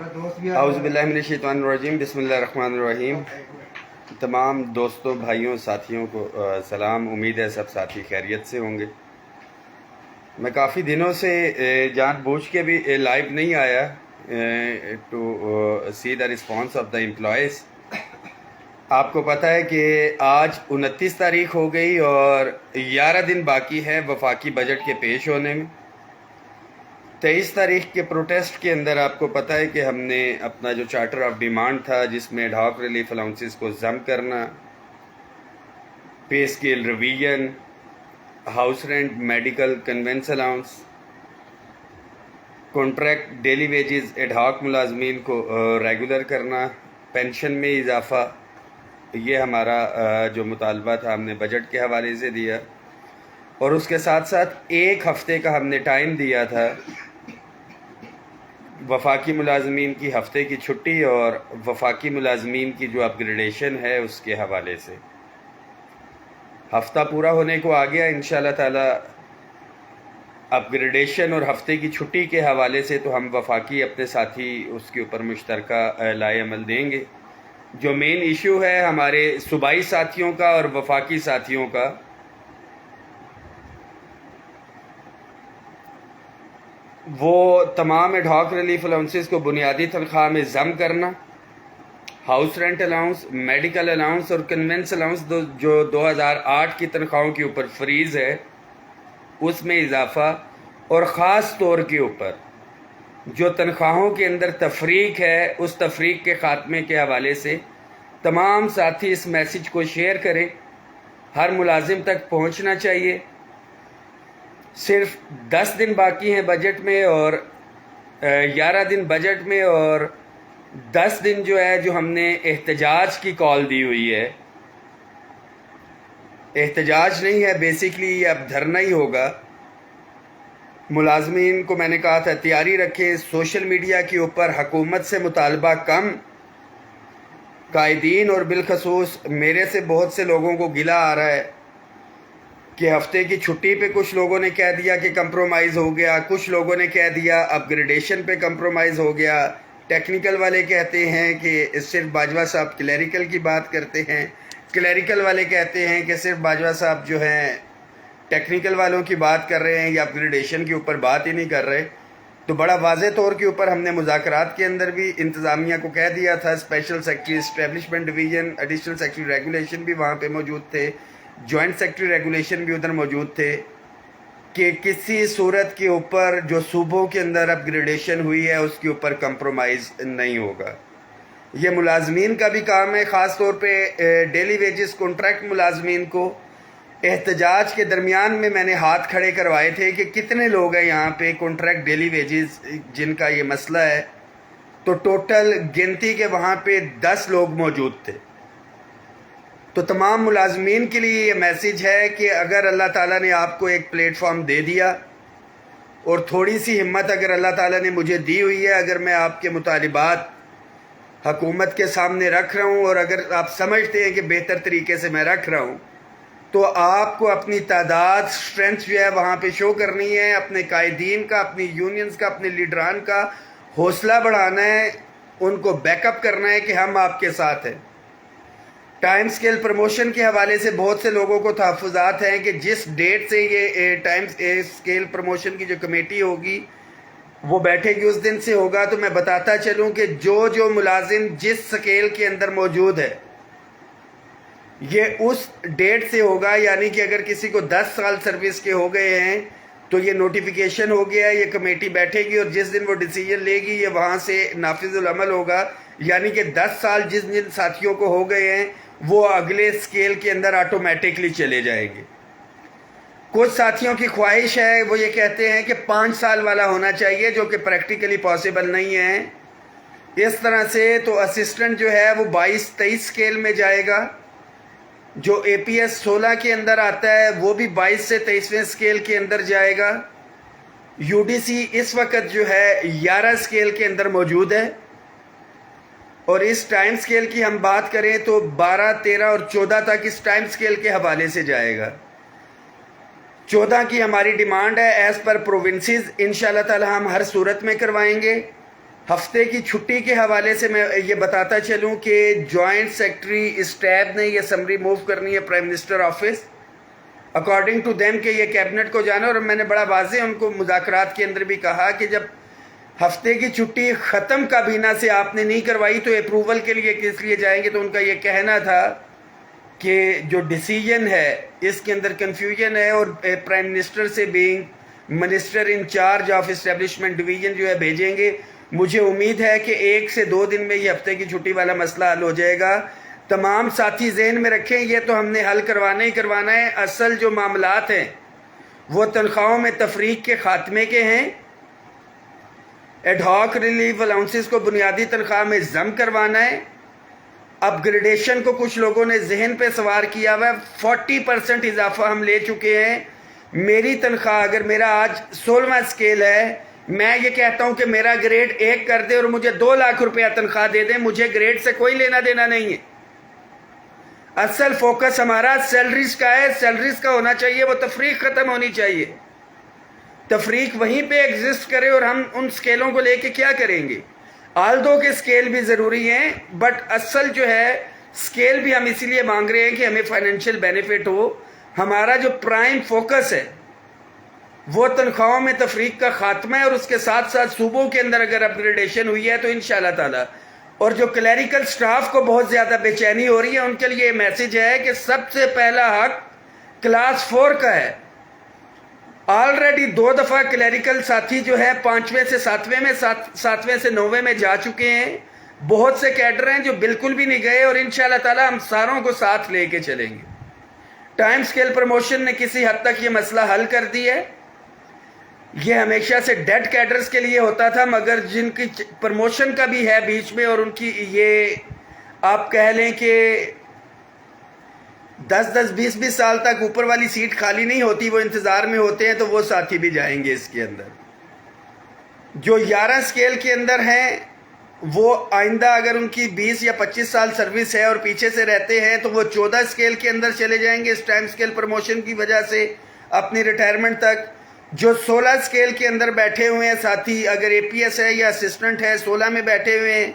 اعوذ باللہ من الشیطان الرجیم، بسم اللہ الرحمن الرحیم۔ تمام دوستوں، بھائیوں، ساتھیوں کو سلام۔ امید ہے سب ساتھی خیریت سے ہوں گے۔ میں کافی دنوں سے جان بوجھ کے بھی لائیو نہیں آیا to see the response of the employees. آپ کو پتہ ہے کہ آج 29 تاریخ ہو گئی اور 11 دن باقی ہے وفاقی بجٹ کے پیش ہونے میں۔ 23 تاریخ کے پروٹیسٹ کے اندر آپ کو پتہ ہے کہ ہم نے اپنا جو چارٹر آف ڈیمانڈ تھا، جس میں ایڈ-ہاک ریلیف الاؤنسز کو ضم کرنا، pay scale revision, house rent, medical, conveyance allowance, contract daily wages, ad hoc ملازمین کو ریگولر کرنا، پینشن میں اضافہ، یہ ہمارا جو مطالبہ تھا ہم نے بجٹ کے حوالے سے دیا۔ اور اس کے ساتھ ساتھ ایک ہفتے کا ہم نے ٹائم دیا تھا وفاقی ملازمین کی ہفتے کی چھٹی اور وفاقی ملازمین کی جو اپ گریڈیشن ہے اس کے حوالے سے۔ ہفتہ پورا ہونے کو آ گیا، انشاءاللہ تعالی اپ گریڈیشن اور ہفتے کی چھٹی کے حوالے سے تو ہم وفاقی اپنے ساتھی اس کے اوپر مشترکہ لائے عمل دیں گے۔ جو مین ایشو ہے ہمارے صوبائی ساتھیوں کا اور وفاقی ساتھیوں کا، وہ تمام ایڈ-ہاک ریلیف الاؤنسز کو بنیادی تنخواہ میں ضم کرنا، house rent allowance, medical allowance اور کنوینس الاؤنس جو 2008 کی تنخواہوں کے اوپر فریز ہے اس میں اضافہ، اور خاص طور کے اوپر جو تنخواہوں کے اندر تفریق ہے اس تفریق کے خاتمے کے حوالے سے تمام ساتھی اس میسج کو شیئر کریں۔ ہر ملازم تک پہنچنا چاہیے۔ صرف 10 دن باقی ہیں بجٹ میں اور 11 دن بجٹ میں، اور 10 دن جو ہے جو ہم نے احتجاج کی کال دی ہوئی ہے، احتجاج نہیں ہے، بیسیکلی یہ اب دھرنا ہی ہوگا۔ ملازمین کو میں نے کہا تھا تیاری رکھیں، سوشل میڈیا کے اوپر حکومت سے مطالبہ کم، قائدین اور بالخصوص میرے سے بہت سے لوگوں کو گلہ آ رہا ہے کہ ہفتے کی چھٹی پہ کچھ لوگوں نے کہہ دیا کہ کمپرومائز ہو گیا، کچھ لوگوں نے کہہ دیا اپ گریڈیشن پہ کمپرومائز ہو گیا، ٹیکنیکل والے کہتے ہیں کہ صرف باجوہ صاحب کلیریکل کی بات کرتے ہیں، کلیریکل والے کہتے ہیں کہ صرف باجوہ صاحب جو ہیں ٹیکنیکل والوں کی بات کر رہے ہیں یا اپ گریڈیشن کے اوپر بات ہی نہیں کر رہے۔ تو بڑا واضح طور کے اوپر ہم نے مذاکرات کے اندر بھی انتظامیہ کو کہہ دیا تھا، special secretary establishment division, additional secretary regulation بھی وہاں پہ موجود تھے، جوائنٹ سیکرٹری ریگولیشن بھی ادھر موجود تھے، کہ کسی صورت کے اوپر جو صوبوں کے اندر اپ گریڈیشن ہوئی ہے اس کے اوپر کمپرومائز نہیں ہوگا۔ یہ ملازمین کا بھی کام ہے، خاص طور پہ ڈیلی ویجز کانٹریکٹ ملازمین کو۔ احتجاج کے درمیان میں نے ہاتھ کھڑے کروائے تھے کہ کتنے لوگ ہیں یہاں پہ کانٹریکٹ ڈیلی ویجز جن کا یہ مسئلہ ہے، تو ٹوٹل گنتی کے وہاں پہ 10 لوگ موجود تھے۔ تو تمام ملازمین کے لیے یہ میسیج ہے کہ اگر اللہ تعالیٰ نے آپ کو ایک پلیٹ فارم دے دیا اور تھوڑی سی ہمت اگر اللہ تعالیٰ نے مجھے دی ہوئی ہے، اگر میں آپ کے مطالبات حکومت کے سامنے رکھ رہا ہوں اور اگر آپ سمجھتے ہیں کہ بہتر طریقے سے میں رکھ رہا ہوں، تو آپ کو اپنی تعداد، اسٹرینتھ جو ہے وہاں پہ شو کرنی ہے، اپنے قائدین کا، اپنی یونینز کا، اپنے لیڈران کا حوصلہ بڑھانا ہے، ان کو بیک اپ کرنا ہے کہ ہم آپ کے ساتھ ہیں۔ ٹائم سکیل پروموشن کے حوالے سے بہت سے لوگوں کو تحفظات ہیں کہ جس ڈیٹ سے یہ ٹائم سکیل پروموشن کی جو کمیٹی ہوگی وہ بیٹھے گی اس دن سے ہوگا۔ تو میں بتاتا چلوں کہ جو ملازم جس سکیل کے اندر موجود ہے یہ اس ڈیٹ سے ہوگا، یعنی کہ اگر کسی کو 10 سال سروس کے ہو گئے ہیں تو یہ نوٹیفیکیشن ہو گیا ہے، یہ کمیٹی بیٹھے گی اور جس دن وہ ڈیسیجن لے گی یہ وہاں سے نافذ العمل ہوگا، یعنی کہ 10 سال جن ساتھیوں کو ہو گئے ہیں وہ اگلے سکیل کے اندر آٹومیٹکلی چلے جائیں گے۔ کچھ ساتھیوں کی خواہش ہے، وہ یہ کہتے ہیں کہ 5 سال والا ہونا چاہیے، جو کہ پریکٹیکلی پاسبل نہیں ہے۔ اس طرح سے تو اسسٹنٹ جو ہے وہ 22-23 سکیل میں جائے گا، جو اے پی ایس 16 کے اندر آتا ہے وہ بھی 22 سے 23ویں سکیل کے اندر جائے گا۔ یو ڈی سی اس وقت جو ہے 11 سکیل کے اندر موجود ہے، اور اس ٹائم سکیل کی ہم بات کریں تو 12، 13 اور 14 تک اس ٹائم سکیل کے حوالے سے جائے گا۔ 14 کی ہماری ڈیمانڈ ہے ایز پر پروونسز، انشاءاللہ تعالی ہم ہر صورت میں کروائیں گے۔ ہفتے کی چھٹی کے حوالے سے میں یہ بتاتا چلوں کہ جوائنٹ سیکرٹری اسٹیب نے یہ سمری موو کرنی ہے prime minister office according to them کہ یہ کیبنٹ کو جانا. اور میں نے بڑا واضح ان کو مذاکرات کے اندر بھی کہا کہ جب ہفتے کی چھٹی ختم کابینہ سے آپ نے نہیں کروائی تو اپروول کے لیے کس لیے جائیں گے. تو ان کا یہ کہنا تھا کہ جو ڈیسیجن ہے اس کے اندر کنفیوژن ہے اور پرائم منسٹر سے being minister in charge of establishment division جو ہے بھیجیں گے. مجھے امید ہے کہ 1 سے 2 دن میں یہ ہفتے کی چھٹی والا مسئلہ حل ہو جائے گا. تمام ساتھی ذہن میں رکھیں یہ تو ہم نے حل کروانا ہی کروانا ہے. اصل جو معاملات ہیں وہ تنخواہوں میں تفریق کے خاتمے کے ہیں. ایڈ ہاک ریلیف الاؤنسز کو بنیادی تنخواہ میں ضم کروانا ہے. اپ گریڈیشن کو کچھ لوگوں نے ذہن پہ سوار کیا ہوا ہے. 40% اضافہ ہم لے چکے ہیں. میری تنخواہ اگر میرا آج 16واں اسکیل ہے میں یہ کہتا ہوں کہ میرا گریڈ 1 کر دے اور مجھے 2 لاکھ روپیہ تنخواہ دے دیں, مجھے گریڈ سے کوئی لینا دینا نہیں ہے. اصل فوکس ہمارا سیلریز کا ہے. سیلریز کا ہونا چاہیے, وہ تفریق ختم ہونی چاہیے. تفریق وہیں پہ ایگزسٹ کرے اور ہم ان سکیلوں کو لے کے کیا کریں گے. آلدو کے سکیل بھی ضروری ہیں بٹ اصل جو ہے سکیل بھی ہم اسی لیے مانگ رہے ہیں کہ ہمیں فائنینشیل بینیفٹ ہو. ہمارا جو پرائم فوکس ہے وہ تنخواہوں میں تفریق کا خاتمہ ہے اور اس کے ساتھ ساتھ صوبوں کے اندر اگر اپ گریڈیشن ہوئی ہے تو انشاءاللہ تعالی. اور جو کلیریکل سٹاف کو بہت زیادہ بے چینی ہو رہی ہے ان کے لیے یہ میسج ہے کہ سب سے پہلا حق کلاس 4 کا ہے. آلریڈی 2 دفعہ کلیریکل ساتھی جو ہے 5ویں سے 7ویں میں 7ویں سے 9ویں میں جا چکے ہیں. بہت سے کیڈر ہیں جو بالکل بھی نہیں گئے اور انشاءاللہ تعالی ہم ساروں کو ساتھ لے کے چلیں گے. ٹائم سکیل پروموشن نے کسی حد تک یہ مسئلہ حل کر دی ہے. یہ ہمیشہ سے ڈیڈ کیڈرز کے لیے ہوتا تھا مگر جن کی پروموشن کا بھی ہے بیچ میں اور ان کی یہ آپ کہہ لیں کہ 10-20 سال تک اوپر والی سیٹ خالی نہیں ہوتی, وہ انتظار میں ہوتے ہیں, تو وہ ساتھی بھی جائیں گے اس کے اندر. جو 11 سکیل کے اندر ہیں وہ آئندہ اگر ان کی 20 یا 25 سال سروس ہے اور پیچھے سے رہتے ہیں تو وہ 14 سکیل کے اندر چلے جائیں گے اس ٹائم سکیل پروموشن کی وجہ سے اپنی ریٹائرمنٹ تک. جو 16 سکیل کے اندر بیٹھے ہوئے ہیں ساتھی, اگر اے پی ایس ہے یا اسسٹنٹ ہے 16 میں بیٹھے ہوئے ہیں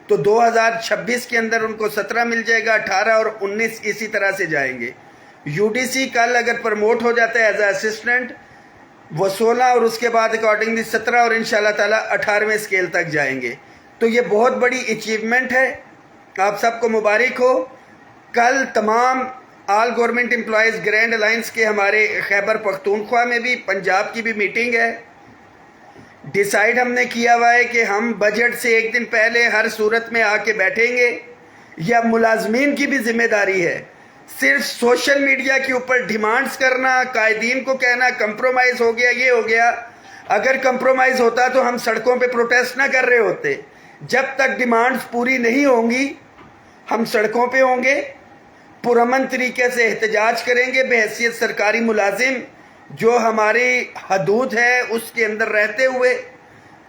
تو 2026 کے اندر ان کو 17 مل جائے گا, 18 اور 19 اسی طرح سے جائیں گے. یو ڈی سی کل اگر پروموٹ ہو جاتا ہے ایز اے اسسٹنٹ وہ 16 اور اس کے بعد اکارڈنگلی 17 اور انشاءاللہ تعالی 18ویں سکیل تک جائیں گے. تو یہ بہت بڑی اچیومنٹ ہے, آپ سب کو مبارک ہو. کل تمام آل گورنمنٹ امپلائیز گرینڈ الائنس کے ہمارے خیبر پختونخوا میں بھی پنجاب کی بھی میٹنگ ہے. ڈیسائیڈ ہم نے کیا ہوا ہے کہ ہم بجٹ سے 1 دن پہلے ہر صورت میں آ کے بیٹھیں گے. یا ملازمین کی بھی ذمہ داری ہے صرف سوشل میڈیا کے اوپر ڈیمانڈز کرنا, قائدین کو کہنا کمپرومائز ہو گیا یہ ہو گیا. اگر کمپرومائز ہوتا تو ہم سڑکوں پہ پروٹیسٹ نہ کر رہے ہوتے. جب تک ڈیمانڈز پوری نہیں ہوں گی ہم سڑکوں پہ ہوں گے, پرامن طریقے سے احتجاج کریں گے بحیثیت سرکاری ملازم جو ہماری حدود ہے اس کے اندر رہتے ہوئے.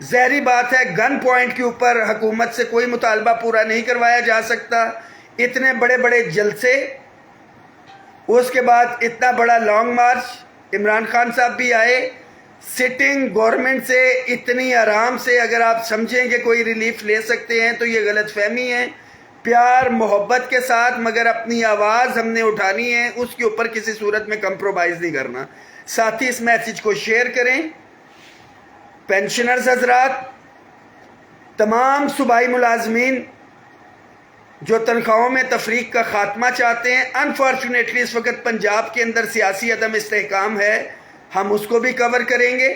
ظاہری بات ہے گن پوائنٹ کے اوپر حکومت سے کوئی مطالبہ پورا نہیں کروایا جا سکتا. اتنے بڑے بڑے جلسے, اس کے بعد اتنا بڑا لانگ مارچ, عمران خان صاحب بھی آئے. سٹنگ گورنمنٹ سے اتنی آرام سے اگر آپ سمجھیں کہ کوئی ریلیف لے سکتے ہیں تو یہ غلط فہمی ہے. پیار محبت کے ساتھ مگر اپنی آواز ہم نے اٹھانی ہے, اس کے اوپر کسی صورت میں کمپرومائز نہیں کرنا. ساتھی اس میسج کو شیئر کریں. پینشنرز حضرات, تمام صوبائی ملازمین جو تنخواہوں میں تفریق کا خاتمہ چاہتے ہیں, انفارچونیٹلی اس وقت پنجاب کے اندر سیاسی عدم استحکام ہے, ہم اس کو بھی کور کریں گے.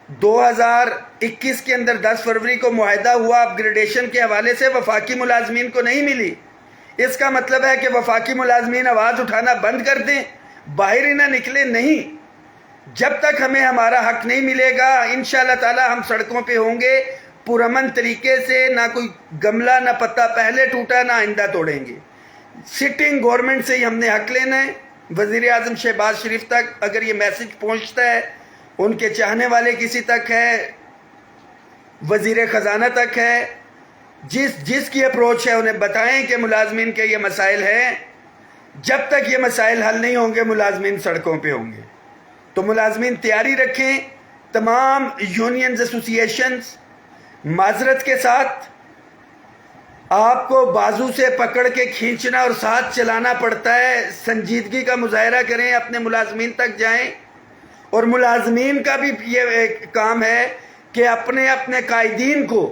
2021 کے اندر 10 فروری کو معاہدہ ہوا اپ گریڈیشن کے حوالے سے, وفاقی ملازمین کو نہیں ملی. اس کا مطلب ہے کہ وفاقی ملازمین آواز اٹھانا بند کر دیں, باہر ہی نہ نکلے. نہیں, جب تک ہمیں ہمارا حق نہیں ملے گا انشاءاللہ تعالی ہم سڑکوں پہ ہوں گے پرامن طریقے سے. نہ کوئی گملہ نہ پتہ پہلے ٹوٹا نہ آئندہ توڑیں گے. سٹنگ گورنمنٹ سے ہی ہم نے حق لینا ہے. وزیر اعظم شہباز شریف تک اگر یہ میسج پہنچتا ہے, ان کے چاہنے والے کسی تک ہے, وزیر خزانہ تک ہے, جس کی اپروچ ہے انہیں بتائیں کہ ملازمین کے یہ مسائل ہیں. جب تک یہ مسائل حل نہیں ہوں گے ملازمین سڑکوں پہ ہوں گے. تو ملازمین تیاری رکھیں. تمام یونینز ایسوسی ایشنز معذرت کے ساتھ آپ کو بازو سے پکڑ کے کھینچنا اور ساتھ چلانا پڑتا ہے. سنجیدگی کا مظاہرہ کریں, اپنے ملازمین تک جائیں, اور ملازمین کا بھی یہ کام ہے کہ اپنے قائدین کو,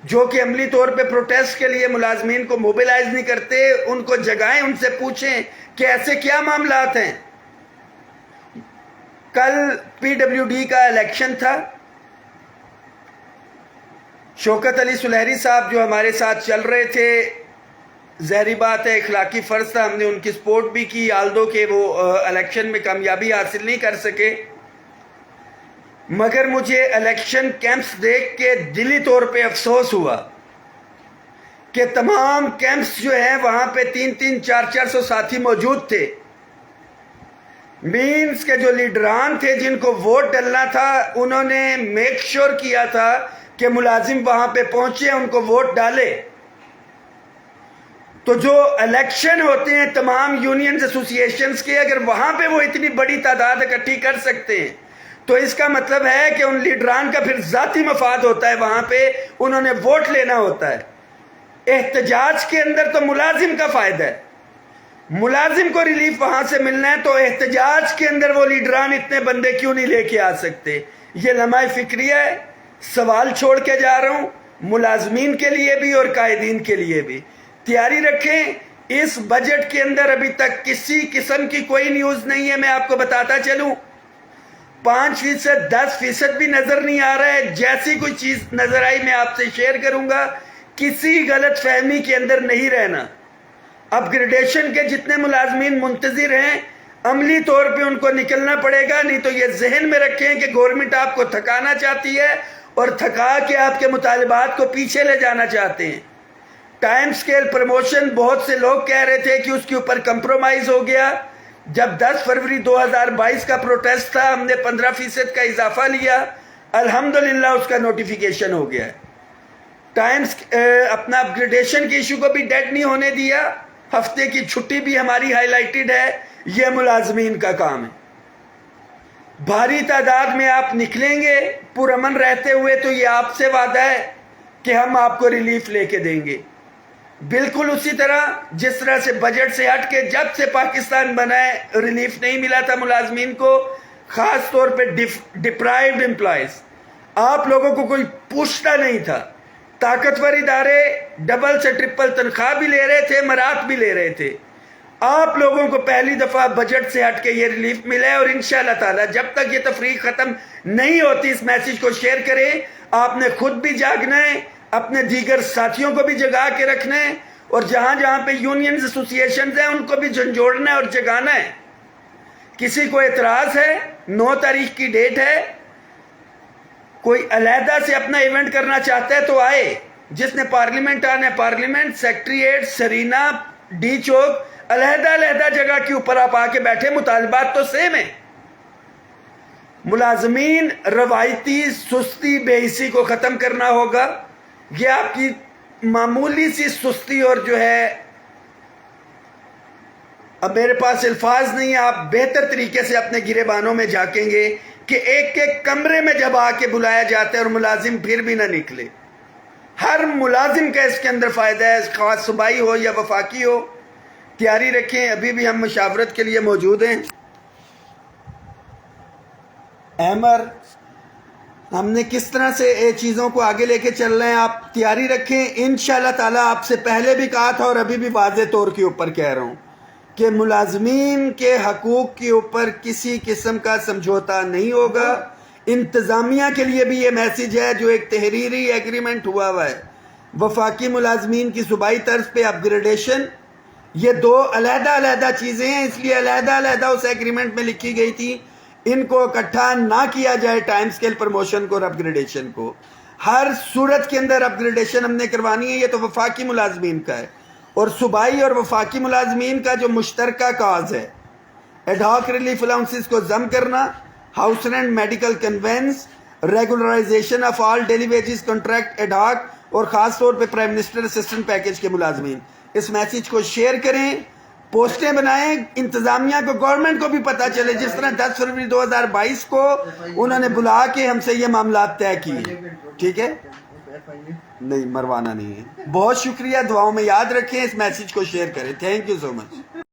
جو کہ عملی طور پہ پروٹیسٹ کے لیے ملازمین کو موبیلائز نہیں کرتے, ان کو جگائیں, ان سے پوچھیں کہ ایسے کیا معاملات ہیں. کل پی ڈبلیو ڈی کا الیکشن تھا. شوکت علی سلیری صاحب جو ہمارے ساتھ چل رہے تھے, ظاہری بات ہے اخلاقی فرض تھا, ہم نے ان کی سپورٹ بھی کی, آلدو کہ وہ الیکشن میں کامیابی حاصل نہیں کر سکے. مگر مجھے الیکشن کیمپس دیکھ کے دلی طور پہ افسوس ہوا کہ تمام کیمپس جو ہیں وہاں پہ 300-400 ساتھی موجود تھے. مینس کے جو لیڈران تھے جن کو ووٹ ڈلنا تھا, انہوں نے میک شور کیا تھا کہ ملازم وہاں پہ پہنچے, ان کو ووٹ ڈالے. تو جو الیکشن ہوتے ہیں تمام یونینز ایسوسی ایشنز کے, اگر وہاں پہ وہ اتنی بڑی تعداد اکٹھی کر سکتے ہیں تو اس کا مطلب ہے کہ ان لیڈران کا پھر ذاتی مفاد ہوتا ہے, وہاں پہ انہوں نے ووٹ لینا ہوتا ہے. احتجاج کے اندر تو ملازم کا فائدہ ہے, ملازم کو ریلیف وہاں سے ملنا ہے, تو احتجاج کے اندر وہ لیڈران اتنے بندے کیوں نہیں لے کے آ سکتے. یہ لمحہ فکریہ ہے, سوال چھوڑ کے جا رہا ہوں ملازمین کے لیے بھی اور قائدین کے لیے بھی. تیاری رکھیں, اس بجٹ کے اندر ابھی تک کسی قسم کی کوئی نیوز نہیں ہے. میں آپ کو بتاتا چلوں, 5%, 10% بھی نظر نہیں آ رہا ہے. جیسی کوئی چیز نظر آئی میں آپ سے شیئر کروں گا. کسی غلط فہمی کے اندر نہیں رہنا. اپ گریڈیشن کے جتنے ملازمین منتظر ہیں, عملی طور پہ ان کو نکلنا پڑے گا, نہیں تو یہ ذہن میں رکھیں کہ گورنمنٹ آپ کو تھکانا چاہتی ہے اور تھکا کے آپ کے مطالبات کو پیچھے لے جانا چاہتے ہیں. ٹائم سکیل پروموشن بہت سے لوگ کہہ رہے تھے کہ اس کے اوپر کمپرومائز ہو گیا. جب 10 فروری 2022 کا پروٹیسٹ تھا, ہم نے 15% کا اضافہ لیا, الحمدللہ اس کا نوٹیفیکیشن ہو گیا. اپنا اپ گریڈیشن کی ایشو کو بھی ڈیڈ نہیں ہونے دیا. ہفتے کی چھٹی بھی ہماری ہائی لائٹڈ ہے. یہ ملازمین کا کام ہے. بھاری تعداد میں آپ نکلیں گے پرامن رہتے ہوئے, تو یہ آپ سے وعدہ ہے کہ ہم آپ کو ریلیف لے کے دیں گے. بالکل اسی طرح جس طرح سے بجٹ سے ہٹ کے جب سے پاکستان بنا ہے ریلیف نہیں ملا تھا ملازمین کو, خاص طور پہ ڈپرائیوڈ امپلائیز. آپ لوگوں کو کوئی پوچھتا نہیں تھا. طاقتور ادارے ڈبل سے ٹرپل تنخواہ بھی لے رہے تھے, مرات بھی لے رہے تھے. آپ لوگوں کو پہلی دفعہ بجٹ سے ہٹ کے یہ ریلیف ملا ہے, اور انشاءاللہ تعالی جب تک یہ تفریق ختم نہیں ہوتی اس میسیج کو شیئر کریں. آپ نے خود بھی جاگنا ہے, اپنے دیگر ساتھیوں کو بھی جگا کے رکھنا ہے, اور جہاں جہاں پہ یونینز ایسوسی ایشنز ہیں ان کو بھی جھنجھوڑنا ہے اور جگانا ہے. کسی کو اعتراض ہے, 9 تاریخ کی ڈیٹ ہے, کوئی علیحدہ سے اپنا ایونٹ کرنا چاہتا ہے تو آئے. جس نے پارلیمنٹ آنا ہے پارلیمنٹ, سیکٹریٹ, سرینا, ڈی چوک, علیحدہ جگہ کے اوپر آپ آ کے بیٹھے. مطالبات تو سیم ہیں. ملازمین روایتی سستی بے حسی کو ختم کرنا ہوگا. یہ آپ کی معمولی سی سستی, اور جو ہے اب میرے پاس الفاظ نہیں ہے, آپ بہتر طریقے سے اپنے گریبانوں میں جھانکیں گے کہ ایک ایک کمرے میں جب آ کے بلایا جاتا ہے اور ملازم پھر بھی نہ نکلے. ہر ملازم کا اس کے اندر فائدہ ہے, خاص صوبائی ہو یا وفاقی ہو. تیاری رکھیں, ابھی بھی ہم مشاورت کے لیے موجود ہیں. احمر, ہم نے کس طرح سے چیزوں کو آگے لے کے چل رہے ہیں, آپ تیاری رکھیں. انشاءاللہ تعالی آپ سے پہلے بھی کہا تھا اور ابھی بھی واضح طور کے اوپر کہہ رہا ہوں کہ ملازمین کے حقوق کے اوپر کسی قسم کا سمجھوتا نہیں ہوگا. انتظامیہ کے لیے بھی یہ میسیج ہے جو ایک تحریری ایگریمنٹ ہوا ہے. وفاقی ملازمین کی صوبائی طرز پہ اپ گریڈیشن, یہ 2 علیحدہ چیزیں ہیں, اس لیے علیحدہ اس ایگریمنٹ میں لکھی گئی تھی. ان کو اکٹھا نہ کیا جائے, ٹائم سکیل پروموشن کو اور اپ گریڈیشن کو. ہر صورت کے اندر اپ گریڈیشن ہم نے کروانی ہے. یہ تو وفاقی ملازمین کا ہے, اور صوبائی اور وفاقی ملازمین کا جو مشترکہ کاز ہے, ایڈ ہاک ریلیف الاؤنسز کو ضم کرنا, house rent, medical conveyance, regularisation of all daily wages contract ad hoc, اور خاص طور پہ پرائم منسٹر اسسٹنٹ پیکیج کے ملازمین. اس میسیج کو شیئر کریں. پوسٹیں بنائیں انتظامیہ کو, گورنمنٹ کو بھی پتہ چلے, جس طرح 10 فروری 2022 کو انہوں نے بلا کے ہم سے یہ معاملات طے کیے. ٹھیک ہے, نہیں مروانا نہیں ہے. بہت شکریہ, دعاؤں میں یاد رکھیں, اس میسیج کو شیئر کریں. Thank you so much.